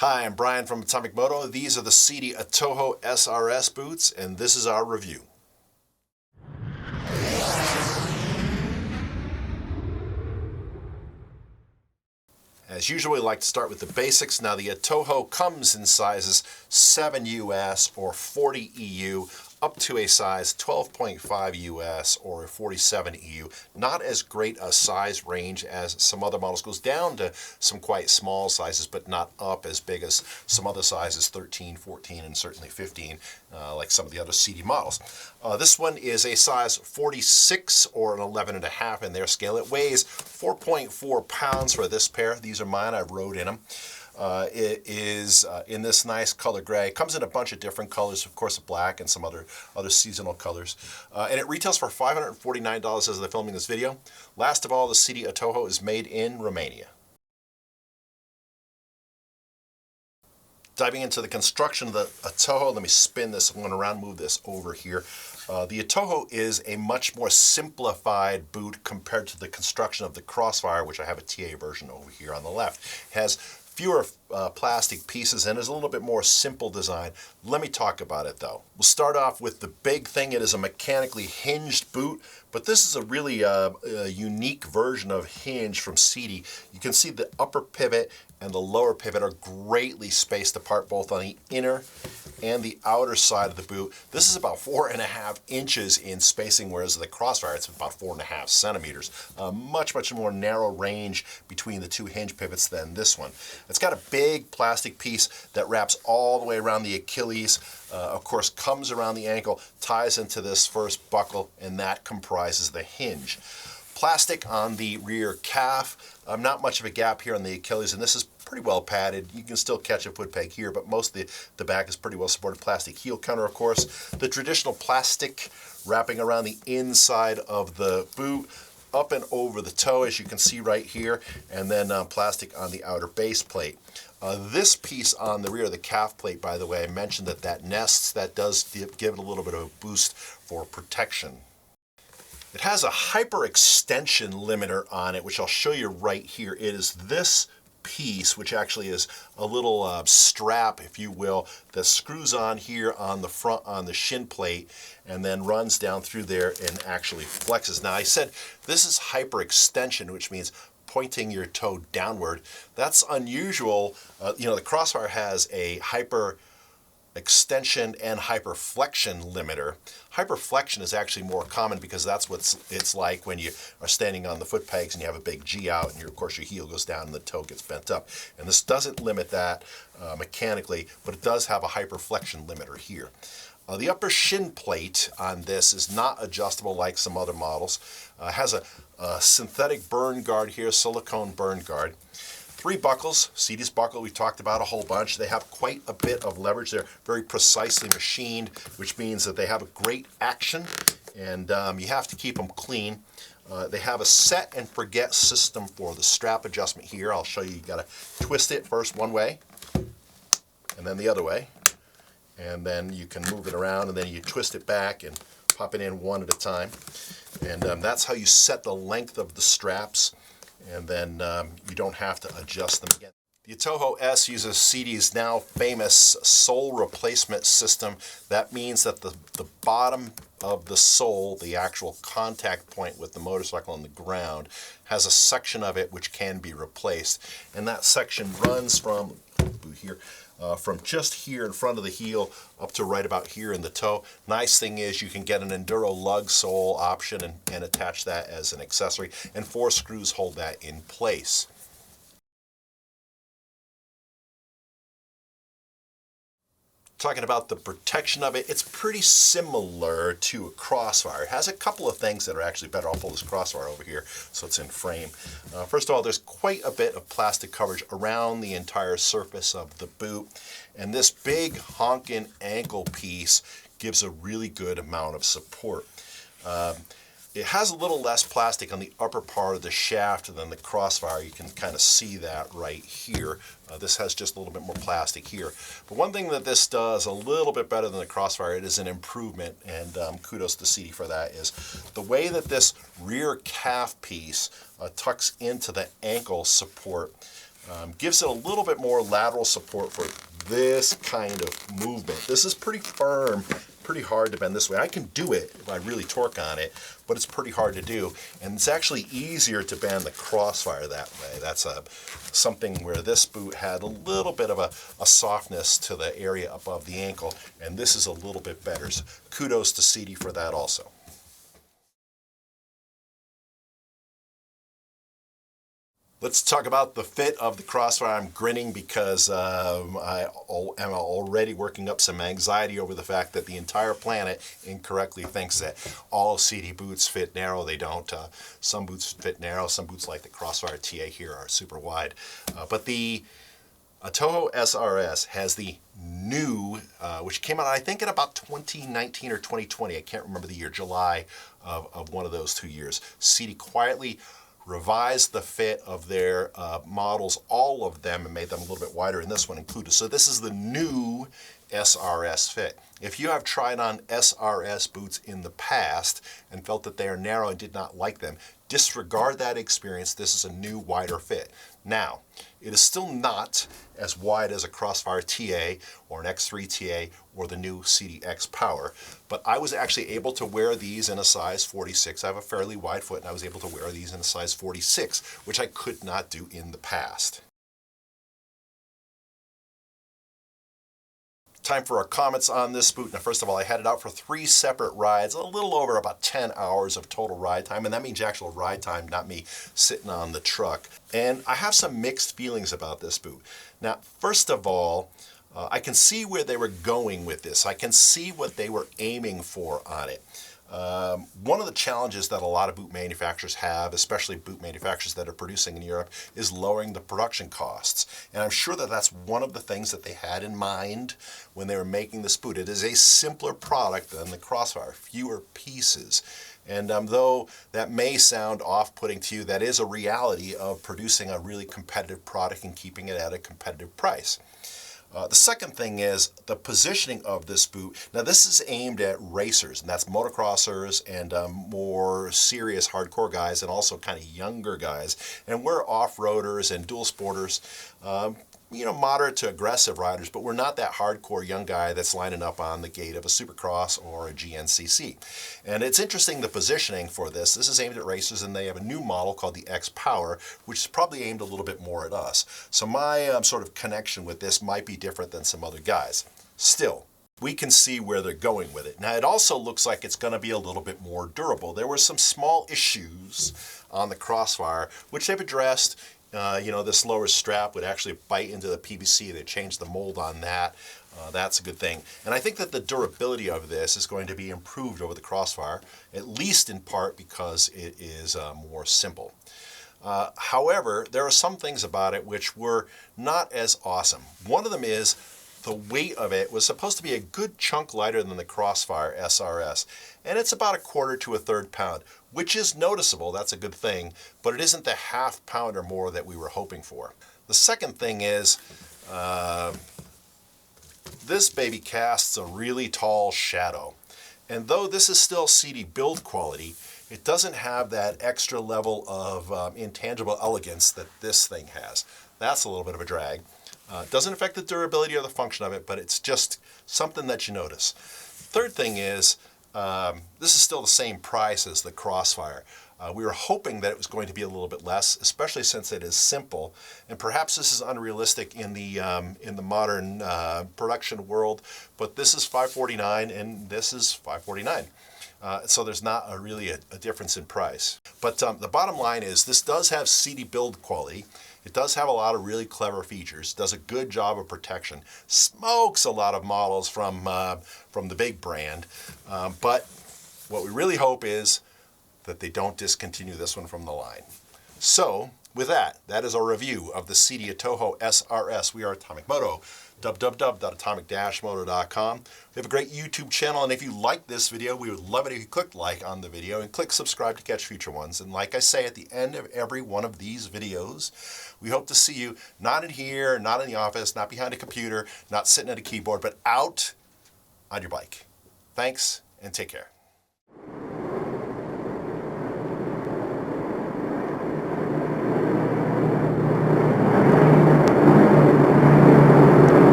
Hi, I'm Brian from Atomic-Moto. These are the Sidi Atojo SRS boots, and this is our review. As usual, we like to start with the basics. Now, the Atojo comes in sizes 7 US or 40 EU, up to a size 12.5 US or 47 EU. Not as great a size range as some other models. Goes down to some quite small sizes, but not up as big as some other sizes, 13, 14, and certainly 15, like some of the other Sidi models. This one is a size 46 or an 11.5 in their scale. It weighs 4.4 pounds for this pair. These are mine. I rode in them. It is in this nice color gray. It comes in a bunch of different colors, of course, black and some other seasonal colors. And it retails for $549 as of the filming this video. Last of all, the Sidi Atojo is made in Romania. Diving into the construction of the Atojo, let me spin this one around, move this over here. The Atojo is a much more simplified boot compared to the construction of the Crossfire, which I have a TA version over here on the left. It has fewer plastic pieces and is a little bit more simple design. Let me talk about it though. We'll start off with the big thing. It is a mechanically hinged boot, but this is a really unique version of hinge from Sidi. You can see the upper pivot and the lower pivot are greatly spaced apart, both on the inner and the outer side of the boot. This is about 4.5 inches in spacing, whereas the Crossfire, it's about 4.5 centimeters. Much more narrow range between the two hinge pivots than this one. It's got a big plastic piece that wraps all the way around the Achilles, of course comes around the ankle, ties into this first buckle, and that comprises the hinge. Plastic on the rear calf, not much of a gap here on the Achilles, and this is pretty well padded. You can still catch a foot peg here, but most of the back is pretty well supported. Plastic heel counter, of course. The traditional plastic wrapping around the inside of the boot, up and over the toe, as you can see right here, and then plastic on the outer base plate. This piece on the rear of the calf plate, by the way, I mentioned that nests. That does give it a little bit of a boost for protection. It has a hyperextension limiter on it, which I'll show you right here. It is this piece, which actually is a little strap, if you will, that screws on here on the front, on the shin plate, and then runs down through there and actually flexes. Now, I said this is hyperextension, which means pointing your toe downward. That's unusual. The Crossfire has a hyper extension and hyperflexion limiter. Hyperflexion is actually more common because that's what it's like when you are standing on the foot pegs and you have a big G out and of course your heel goes down and the toe gets bent up. And this doesn't limit that mechanically, but it does have a hyperflexion limiter here. The upper shin plate on this is not adjustable like some other models. It has a synthetic burn guard here, silicone burn guard. 3 buckles. Sidi's buckle we talked about a whole bunch. They have quite a bit of leverage. They're very precisely machined, which means that they have a great action, and you have to keep them clean. They have a set and forget system for the strap adjustment here. I'll show you. You got to twist it first one way, and then the other way, and then you can move it around, and then you twist it back and pop it in one at a time. And that's how you set the length of the straps. And then you don't have to adjust them again. The Atojo S uses Sidi's now famous sole replacement system. That means that the bottom of the sole, the actual contact point with the motorcycle on the ground, has a section of it which can be replaced. And that section runs from here, from just here in front of the heel up to right about here in the toe. Nice thing is you can get an Enduro lug sole option and attach that as an accessory, and 4 screws hold that in place. Talking about the protection of it, it's pretty similar to a Crossfire. It has a couple of things that are actually better. I'll pull this Crossfire over here so it's in frame. First of all, there's quite a bit of plastic coverage around the entire surface of the boot, and this big honkin' ankle piece gives a really good amount of support. It has a little less plastic on the upper part of the shaft than the Crossfire. You can kind of see that right here. This has just a little bit more plastic here. But one thing that this does a little bit better than the Crossfire, it is an improvement, and kudos to Sidi for that, is the way that this rear calf piece tucks into the ankle support. Gives it a little bit more lateral support for this kind of movement. This is pretty firm, pretty hard to bend this way. I can do it if I really torque on it, but it's pretty hard to do. And it's actually easier to bend the crossfire that way. That's something where this boot had a little bit of a softness to the area above the ankle, and this is a little bit better. So kudos to Sidi for that also. Let's talk about the fit of the crossfire. I'm grinning because I am already working up some anxiety over the fact that the entire planet incorrectly thinks that all Sidi boots fit narrow. They don't. Some boots fit narrow. Some boots like the Crossfire TA here are super wide. But the Atojo SRS has the new, which came out I think in about 2019 or 2020. I can't remember the year, July of one of those 2 years. Sidi quietly revised the fit of their models, all of them, and made them a little bit wider, and this one included. So this is the new SRS fit. If you have tried on SRS boots in the past and felt that they are narrow and did not like them, disregard that experience. This is a new, wider fit. Now, it is still not as wide as a Crossfire TA or an X3 TA or the new Sidi X Power, but I was actually able to wear these in a size 46. I have a fairly wide foot, and I was able to wear these in a size 46, which I could not do in the past. Time for our comments on this boot. Now, first of all, I had it out for 3 separate rides, a little over about 10 hours of total ride time, and that means actual ride time, not me sitting on the truck. And I have some mixed feelings about this boot. Now, first of all, I can see where they were going with this. I can see what they were aiming for on it. One of the challenges that a lot of boot manufacturers have, especially boot manufacturers that are producing in Europe, is lowering the production costs. And I'm sure that that's one of the things that they had in mind when they were making this boot. It is a simpler product than the Crossfire, fewer pieces. And though that may sound off-putting to you, that is a reality of producing a really competitive product and keeping it at a competitive price. The second thing is the positioning of this boot. Now, this is aimed at racers, and that's motocrossers and more serious hardcore guys, and also kind of younger guys. And we're off-roaders and dual sporters, moderate to aggressive riders, but we're not that hardcore young guy that's lining up on the gate of a Supercross or a GNCC. And it's interesting, the positioning for this. This is aimed at racers, and they have a new model called the X Power, which is probably aimed a little bit more at us. So my sort of connection with this might be different than some other guys. Still, we can see where they're going with it. Now, it also looks like it's going to be a little bit more durable. There were some small issues on the Crossfire, which they've addressed. This lower strap would actually bite into the PVC. They changed the mold on that. That's a good thing. And I think that the durability of this is going to be improved over the Crossfire, at least in part because it is more simple. However, there are some things about it which were not as awesome. One of them is the weight of it was supposed to be a good chunk lighter than the Crossfire SRS, and it's about 1/4 to 1/3 pound, which is noticeable. That's a good thing, but it isn't the 1/2 pound or more that we were hoping for. The second thing is this baby casts a really tall shadow, and though this is still Sidi build quality, it doesn't have that extra level of intangible elegance that this thing has. That's a little bit of a drag. Doesn't affect the durability or the function of it, but it's just something that you notice. Third thing is, this is still the same price as the Crossfire. We were hoping that it was going to be a little bit less, especially since it is simple, and perhaps this is unrealistic in the modern production world. But this is $549 and this is $549. So there's not really a difference in price. But the bottom line is this does have Sidi build quality. It does have a lot of really clever features, does a good job of protection, smokes a lot of models from the big brand. But what we really hope is that they don't discontinue this one from the line. So with that is our review of the Sidi Atojo SRS. We are Atomic-Moto, www.atomic-moto.com. We have a great YouTube channel, and if you like this video, we would love it if you clicked like on the video and click subscribe to catch future ones. And like I say at the end of every one of these videos, we hope to see you not in here, not in the office, not behind a computer, not sitting at a keyboard, but out on your bike. Thanks, and take care.